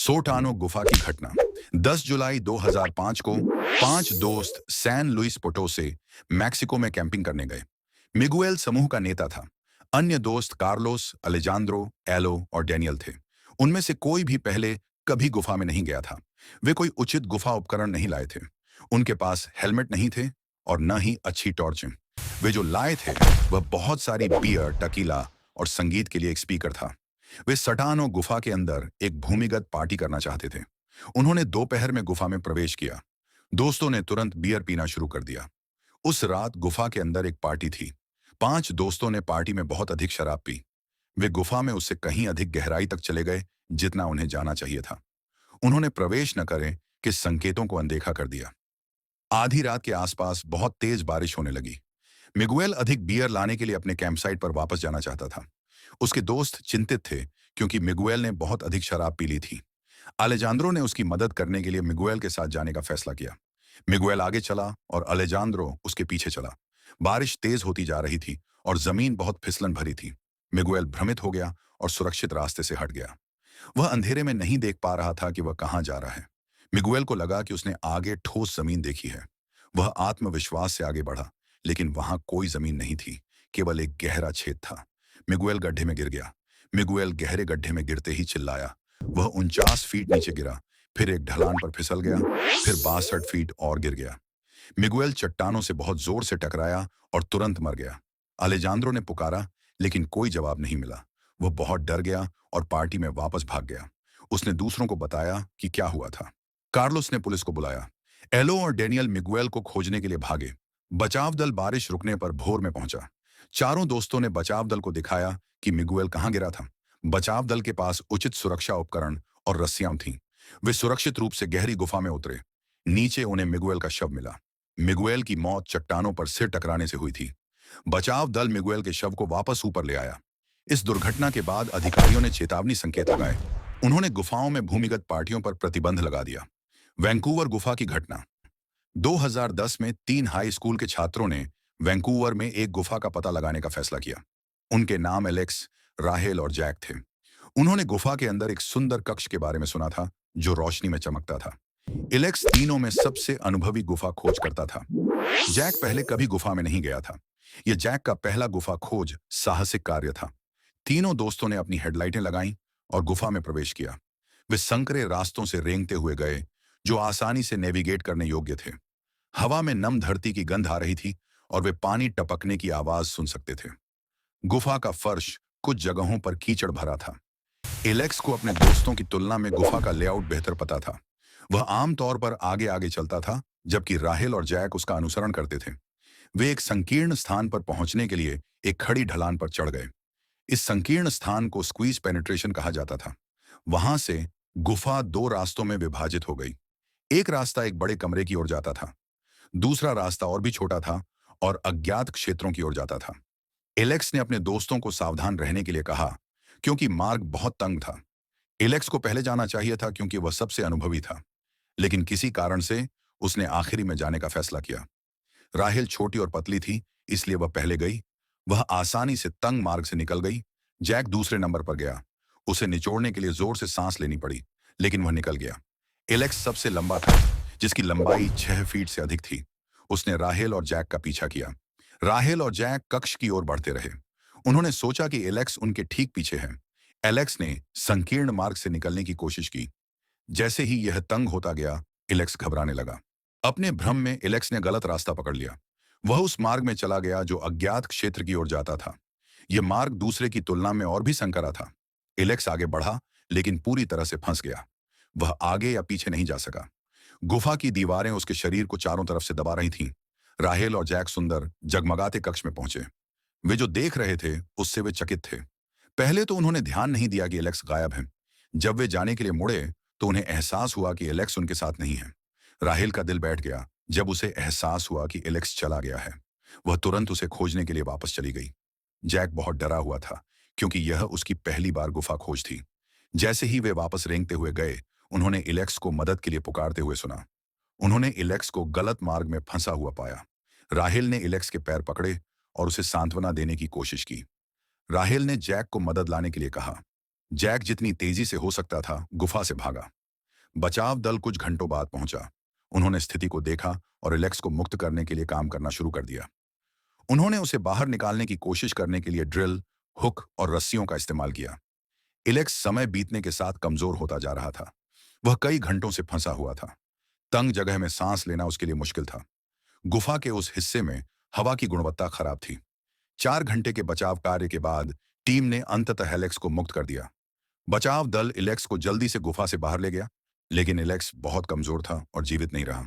सोटानो गुफा की घटना। 10 जुलाई 2005 को 5 दोस्त सैन लुइस पोटोसे मैक्सिको में कैंपिंग करने गए। मिगुएल समूह का नेता था। अन्य दोस्त कार्लोस, अलेजांद्रो, एलो और डेनियल थे। उनमें से कोई भी पहले कभी गुफा में नहीं गया था। वे कोई उचित गुफा उपकरण नहीं लाए थे। उनके पास हेलमेट नहीं थे और न ही अच्छी टॉर्चें। वे जो लाए थे वह बहुत सारी बियर, टकीला और संगीत के लिए एक स्पीकर था। वे सटानो गुफा के अंदर एक भूमिगत पार्टी करना चाहते थे। उन्होंने दोपहर में गुफा में प्रवेश किया। दोस्तों ने तुरंत बियर पीना शुरू कर दिया। उस रात गुफा के अंदर एक पार्टी थी। 5 दोस्तों ने पार्टी में बहुत अधिक शराब पी। वे गुफा में उससे कहीं अधिक गहराई तक चले गए जितना उन्हें जाना चाहिए था। उन्होंने प्रवेश न करें कि संकेतों को अनदेखा कर दिया। आधी रात के आसपास बहुत तेज बारिश होने लगी। मिगुएल अधिक बियर लाने के लिए अपने कैंपसाइट पर वापस जाना चाहता था। उसके दोस्त चिंतित थे क्योंकि मिगुएल ने बहुत अधिक शराब पी ली थी। अलेजांद्रो ने उसकी मदद करने के लिए मिगुएल के साथ जाने का फैसला किया। मिगुएल आगे चला और अलेजांद्रो उसके पीछे चला। बारिश तेज होती जा रही थी और जमीन बहुत फिसलन भरी थी। मिगुएल भ्रमित हो गया और सुरक्षित रास्ते से हट गया। वह अंधेरे में नहीं देख पा रहा था कि वह कहाँ जा रहा है। मिगुएल को लगा कि उसने आगे ठोस जमीन देखी है। वह आत्मविश्वास से आगे बढ़ा, लेकिन वहां कोई जमीन नहीं थी, केवल एक गहरा छेद था। मिगुएल गड्ढे में गिर गया। मिगुएल गहरे गड्ढे में गिरते ही चिल्लाया। वह 49 फीट नीचे गिरा, फिर एक ढलान पर फिसल गया, फिर 62 फीट और गिर गया। मिगुएल चट्टानों से बहुत जोर से टकराया और तुरंत मर गया। अलेजांद्रो ने पुकारा, लेकिन कोई जवाब नहीं मिला। वह बहुत डर गया और पार्टी में वापस भाग गया। उसने दूसरों को बताया कि क्या हुआ था। कार्लोस ने पुलिस को बुलाया। एलो और डेनियल मिगुएल को खोजने के लिए भागे। बचाव दल बारिश रुकने पर भोर में पहुंचा। चारों दोस्तों ने बचाव दल को दिखाया कि मिगुएल कहां गिरा था। बचाव दल के पास उचित सुरक्षा उपकरण और रस्सियां थीं। वे सुरक्षित रूप से गहरी गुफा में उतरे। नीचे उन्हें मिगुएल का शव मिला। मिगुएल की मौत चट्टानों पर सिर टकराने से हुई थी। बचाव दल मिगुएल के शव को वापस ऊपर ले आया। इस दुर्घटना के बाद अधिकारियों ने चेतावनी संकेत लगाए। उन्होंने गुफाओं में भूमिगत पार्टियों पर प्रतिबंध लगा दिया। वैंकूवर गुफा की घटना। 2010 में 3 हाई स्कूल के छात्रों ने वैंकूवर में एक गुफा का पता लगाने का फैसला किया। उनके नाम एलेक्स, राहेल और जैक थे। उन्होंने गुफा के अंदर एक सुंदर कक्ष के बारे में सुना था जो रोशनी में चमकता था। एलेक्स तीनों में सबसे अनुभवी गुफा खोज करता था। जैक पहले कभी गुफा में नहीं गया था। यह जैक का पहला गुफा खोज साहसिक कार्य था। तीनों दोस्तों ने अपनी हेडलाइटें लगाईं और गुफा में प्रवेश किया। वे संकरे रास्तों से रेंगते हुए गए जो आसानी से नेविगेट करने योग्य थे। हवा में नम धरती की गंध आ रही थी और वे पानी टपकने की आवाज सुन सकते थे। गुफा का फर्श कुछ जगहों पर कीचड़ भरा था। एलेक्स को अपने दोस्तों की तुलना में गुफा का लेआउट बेहतर पता था। वह आमतौर पर आगे आगे चलता था, जबकि राहेल और जैक उसका अनुसरण करते थे। वे एक संकीर्ण स्थान पर पहुंचने के लिए एक खड़ी ढलान पर चढ़ गए। इस संकीर्ण स्थान को स्क्वीज पेनिट्रेशन कहा जाता था। वहां से गुफा 2 रास्तों में विभाजित हो गई। एक रास्ता एक बड़े कमरे की ओर जाता था। दूसरा रास्ता और भी छोटा था और अज्ञात क्षेत्रों की ओर जाता था। एलेक्स ने अपने दोस्तों को सावधान रहने के लिए कहा क्योंकि मार्ग बहुत तंग था। एलेक्स को पहले जाना चाहिए था क्योंकि वह सबसे अनुभवी था, लेकिन किसी कारण से उसने आखिरी में जाने का फैसला किया। राहेल छोटी और पतली थी, इसलिए वह पहले गई। वह आसानी से तंग मार्ग से निकल गई। जैक दूसरे नंबर पर गया। उसे निचोड़ने के लिए जोर से सांस लेनी पड़ी, लेकिन वह निकल गया। एलेक्स सबसे लंबा था, जिसकी लंबाई 6 फीट से अधिक थी। उसने राहेल और जैक का पीछा किया। राहेल और जैक कक्ष की ओर बढ़ते रहे। उन्होंने सोचा कि एलेक्स उनके ठीक पीछे है। एलेक्स ने संकीर्ण मार्ग से निकलने की कोशिश की। जैसे ही यह तंग होता गया, एलेक्स घबराने लगा। अपने भ्रम में एलेक्स ने गलत रास्ता पकड़ लिया। वह उस मार्ग में चला गया जो अज्ञात क्षेत्र की ओर जाता था। यह मार्ग दूसरे की तुलना में और भी संकरा था। एलेक्स आगे बढ़ा, लेकिन पूरी तरह से फंस गया। वह आगे या पीछे नहीं जा सका। गुफा की दीवारें उसके शरीर को चारों तरफ से दबा रही थीं। राहेल और जैक सुंदर जगमगाते कक्ष में पहुंचे। वे जो देख रहे थे उससे वे चकित थे। पहले तो उन्होंने ध्यान नहीं दिया कि एलेक्स गायब है। जब वे जाने के लिए मुड़े तो उन्हें एहसास हुआ कि एलेक्स उनके साथ नहीं है। राहेल का दिल बैठ गया जब उसे एहसास हुआ कि एलेक्स चला गया है। वह तुरंत उसे खोजने के लिए वापस चली गई। जैक बहुत डरा हुआ था क्योंकि यह उसकी पहली बार गुफा खोज थी। जैसे ही वे वापस रेंगते हुए गए, उन्होंने एलेक्स को मदद के लिए पुकारते हुए सुना। उन्होंने एलेक्स को गलत मार्ग में फंसा हुआ पाया। राहेल ने एलेक्स के पैर पकड़े और उसे सांत्वना देने की कोशिश की। राहेल ने जैक को मदद लाने के लिए कहा। जैक जितनी तेजी से हो सकता था गुफा से भागा। बचाव दल कुछ घंटों बाद पहुंचा। उन्होंने स्थिति को देखा और एलेक्स को मुक्त करने के लिए काम करना शुरू कर दिया। उन्होंने उसे बाहर निकालने की कोशिश करने के लिए ड्रिल, हुक और रस्सियों का इस्तेमाल किया। एलेक्स समय बीतने के साथ कमजोर होता जा रहा था। वह कई घंटों से फंसा हुआ था। तंग जगह में सांस लेना उसके लिए मुश्किल था। गुफा के उस हिस्से में हवा की गुणवत्ता खराब थी। 4 घंटे के बचाव कार्य के बाद टीम ने अंततः एलेक्स को मुक्त कर दिया। बचाव दल एलेक्स को जल्दी से गुफा से बाहर ले गया, लेकिन एलेक्स बहुत कमजोर था और जीवित नहीं रहा।